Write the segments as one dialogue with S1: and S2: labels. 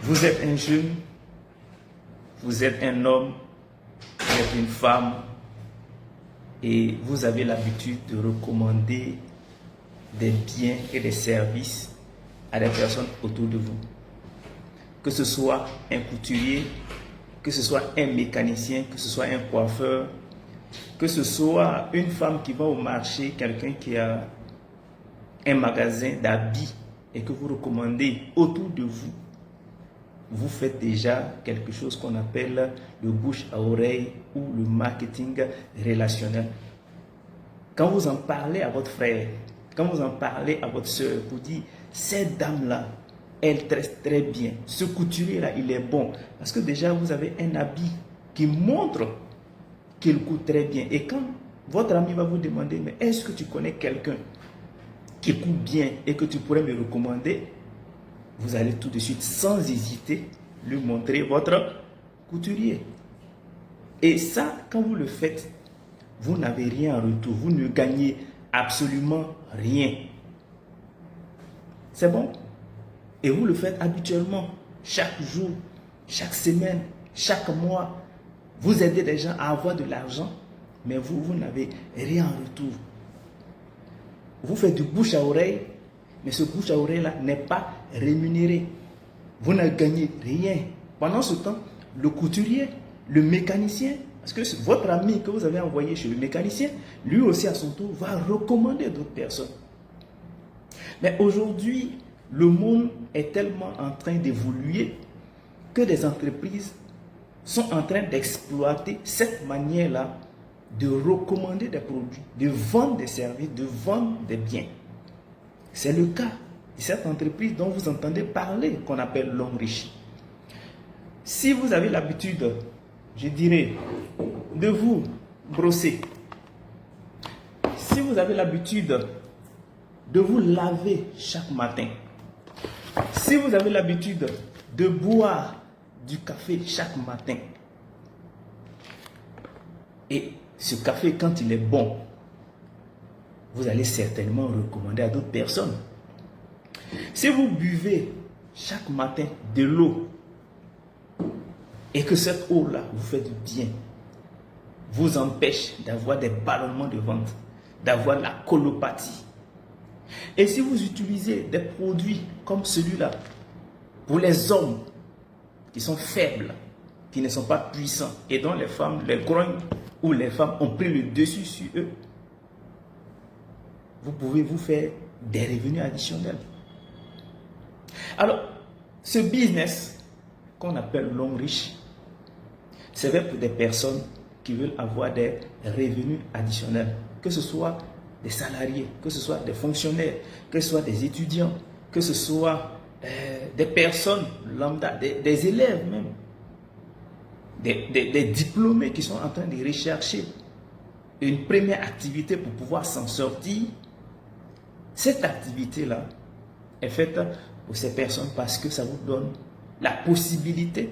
S1: Vous êtes un jeune, vous êtes un homme, vous êtes une femme et vous avez l'habitude de recommander des biens et des services à des personnes autour de vous. Que ce soit un couturier, que ce soit un mécanicien, que ce soit un coiffeur, que ce soit une femme qui va au marché, quelqu'un qui a un magasin d'habits et que vous recommandez autour de vous, vous faites déjà quelque chose qu'on appelle le bouche à oreille ou le marketing relationnel. Quand vous en parlez à votre frère, quand vous en parlez à votre soeur, vous dites, cette dame-là, elle tresse très bien. Ce couturier-là, il est bon. Parce que déjà, vous avez un habit qui montre qu'il coûte très bien. Et quand votre ami va vous demander, mais est-ce que tu connais quelqu'un qui coûte bien et que tu pourrais me recommander, vous allez tout de suite, sans hésiter, lui montrer votre couturier. Et ça, quand vous le faites, vous n'avez rien en retour. Vous ne gagnez absolument rien. C'est bon? Et vous le faites habituellement, chaque jour, chaque semaine, chaque mois. Vous aidez les gens à avoir de l'argent, mais vous n'avez rien en retour. Vous faites du bouche à oreille, mais ce bouche à oreille-là n'est pas rémunéré. Vous ne gagnez rien. Pendant ce temps, le couturier, le mécanicien, parce que votre ami que vous avez envoyé chez le mécanicien, lui aussi à son tour va recommander d'autres personnes. Mais aujourd'hui, le monde est tellement en train d'évoluer que des entreprises sont en train d'exploiter cette manière-là de recommander des produits, de vendre des services, de vendre des biens. C'est le cas de cette entreprise dont vous entendez parler, qu'on appelle l'homme riche. Si vous avez l'habitude, je dirais, de vous brosser, si vous avez l'habitude de vous laver chaque matin, si vous avez l'habitude de boire du café chaque matin, et ce café, quand il est bon, vous allez certainement recommander à d'autres personnes. Si vous buvez chaque matin de l'eau et que cette eau-là vous fait du bien, vous empêche d'avoir des ballonnements de ventre, d'avoir la colopathie. Et si vous utilisez des produits comme celui-là pour les hommes qui sont faibles, qui ne sont pas puissants et dont les femmes, les grognes ou les femmes ont pris le dessus sur eux, vous pouvez vous faire des revenus additionnels. Alors, ce business qu'on appelle l'homme riche, c'est fait pour des personnes qui veulent avoir des revenus additionnels, que ce soit des salariés, que ce soit des fonctionnaires, que ce soit des étudiants, que ce soit des personnes lambda, des élèves même, des diplômés qui sont en train de rechercher une première activité pour pouvoir s'en sortir. Cette activité-là est faite pour ces personnes parce que ça vous donne la possibilité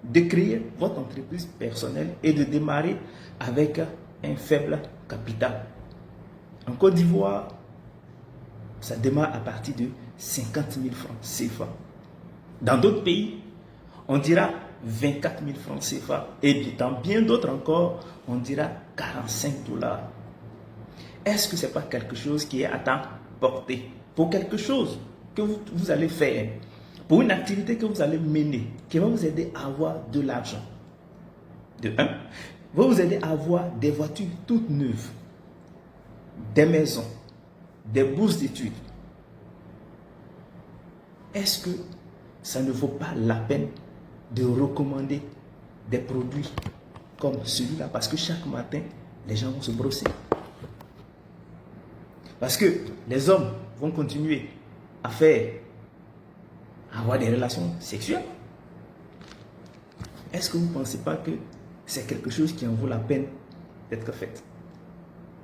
S1: de créer votre entreprise personnelle et de démarrer avec un faible capital. En Côte d'Ivoire, ça démarre à partir de 50 000 francs CFA. Dans d'autres pays, on dira 24 000 francs CFA. Et dans bien d'autres encore, on dira 45 $. Est-ce que ce n'est pas quelque chose qui est à ta portée? Pour quelque chose que vous allez faire, pour une activité que vous allez mener, qui va vous aider à avoir de l'argent. De un, va vous aider à avoir des voitures toutes neuves, des maisons, des bourses d'études. Est-ce que ça ne vaut pas la peine de recommander des produits comme celui-là? Parce que chaque matin, les gens vont se brosser. Parce que les hommes vont continuer à avoir des relations sexuelles. Est-ce que vous ne pensez pas que c'est quelque chose qui en vaut la peine d'être fait?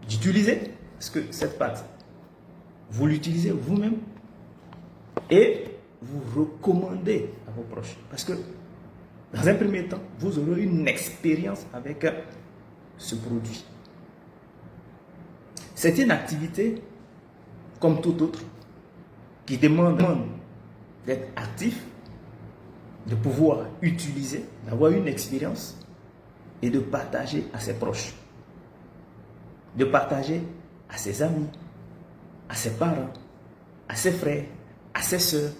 S1: D'utiliser, parce que cette pâte, vous l'utilisez vous-même et vous recommandez à vos proches. Parce que dans un premier temps, vous aurez une expérience avec ce produit. C'est une activité comme toute autre qui demande d'être actif, de pouvoir utiliser, d'avoir une expérience et de partager à ses proches, de partager à ses amis, à ses parents, à ses frères, à ses soeurs,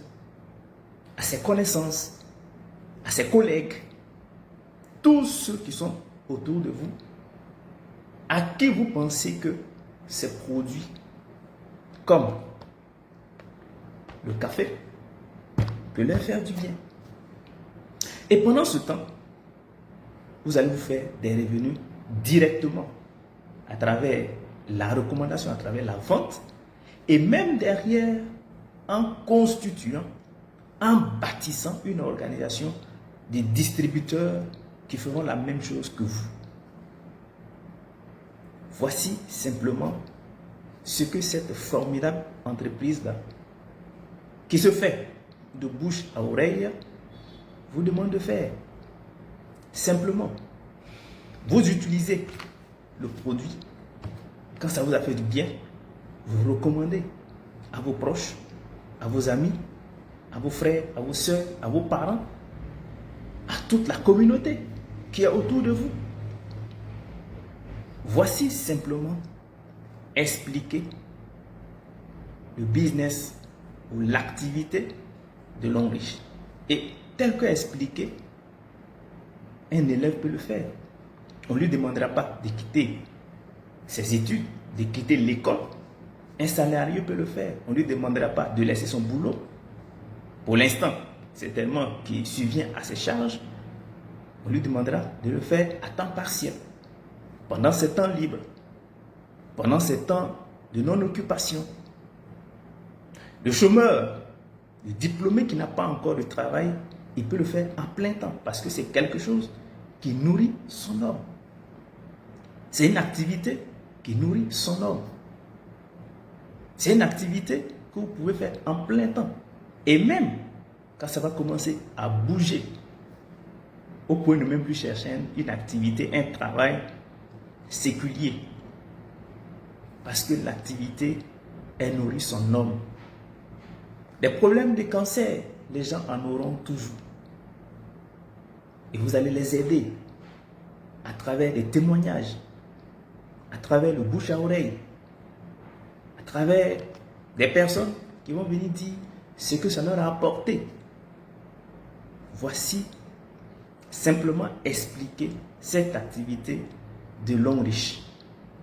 S1: à ses connaissances, à ses collègues, tous ceux qui sont autour de vous, à qui vous pensez que ces produits comme le café peut leur faire du bien. Et pendant ce temps, vous allez vous faire des revenus directement à travers la recommandation, à travers la vente, et même derrière, en constituant, en bâtissant une organisation de distributeurs qui feront la même chose que vous. Voici simplement ce que cette formidable entreprise-là, qui se fait de bouche à oreille, vous demande de faire. Simplement, vous utilisez le produit. Quand ça vous a fait du bien, vous recommandez à vos proches, à vos amis, à vos frères, à vos soeurs, à vos parents, à toute la communauté qui est autour de vous. Voici simplement expliquer le business ou l'activité de l'homme riche. Et tel que expliqué, un élève peut le faire. On ne lui demandera pas de quitter ses études, de quitter l'école. Un salarié peut le faire. On ne lui demandera pas de laisser son boulot. Pour l'instant, c'est tellement qu'il subvient à ses charges. On lui demandera de le faire à temps partiel. Pendant ses temps libres. Pendant ses temps de non-occupation. Le chômeur, le diplômé qui n'a pas encore de travail, il peut le faire en plein temps parce que c'est quelque chose qui nourrit son homme. C'est une activité qui nourrit son homme. C'est une activité que vous pouvez faire en plein temps. Et même quand ça va commencer à bouger, au point de ne même plus chercher une activité, un travail séculier. Parce que l'activité, elle nourrit son homme. Des problèmes de cancer, les gens en auront toujours. Et vous allez les aider à travers des témoignages, à travers le bouche à oreille, à travers des personnes qui vont venir dire ce que ça leur a apporté. Voici simplement expliquer cette activité de l'homme riche.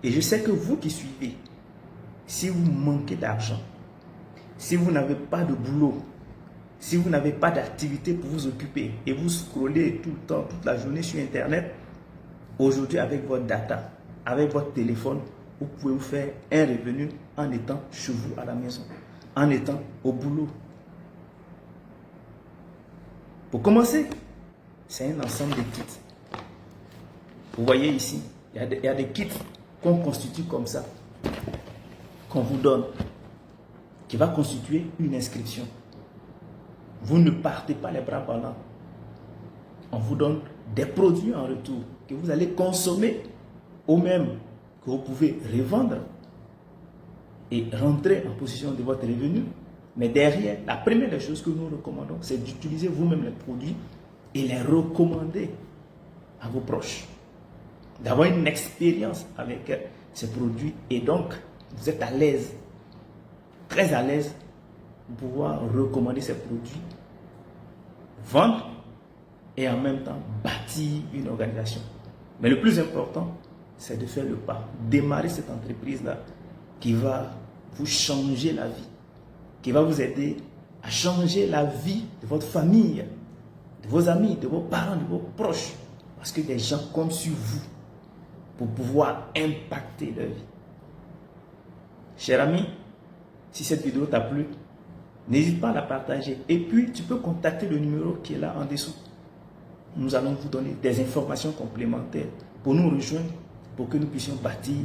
S1: Et je sais que vous qui suivez, si vous manquez d'argent, si vous n'avez pas de boulot, si vous n'avez pas d'activité pour vous occuper et vous scrollez tout le temps, toute la journée sur Internet, aujourd'hui avec votre data, avec votre téléphone, vous pouvez vous faire un revenu en étant chez vous à la maison, en étant au boulot. Pour commencer, c'est un ensemble de kits. Vous voyez ici, il y a des kits qu'on constitue comme ça, qu'on vous donne, qui va constituer une inscription. Vous ne partez pas les bras ballants. On vous donne des produits en retour que vous allez consommer ou même que vous pouvez revendre et rentrer en possession de votre revenu. Mais derrière, la première des choses que nous recommandons, c'est d'utiliser vous-même les produits et les recommander à vos proches. D'avoir une expérience avec ces produits et donc vous êtes à l'aise, très à l'aise pour pouvoir recommander ces produits, vendre et en même temps bâtir une organisation. Mais le plus important, c'est de faire le pas, démarrer cette entreprise-là qui va vous changer la vie, qui va vous aider à changer la vie de votre famille, de vos amis, de vos parents, de vos proches. Parce que des gens comptent sur vous pour pouvoir impacter leur vie. Cher ami, si cette vidéo t'a plu, n'hésite pas à la partager. Et puis, tu peux contacter le numéro qui est là en dessous. Nous allons vous donner des informations complémentaires pour nous rejoindre, pour que nous puissions bâtir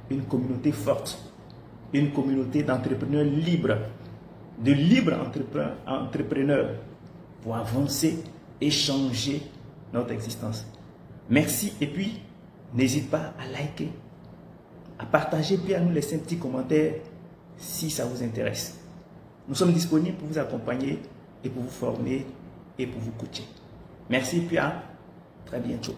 S1: une communauté forte, une communauté d'entrepreneurs libres, de libres entrepreneurs pour avancer et changer notre existence. Merci et puis n'hésite pas à liker, à partager puis à nous laisser un petit commentaire si ça vous intéresse. Nous sommes disponibles pour vous accompagner et pour vous former et pour vous coacher. Merci, puis à très bientôt.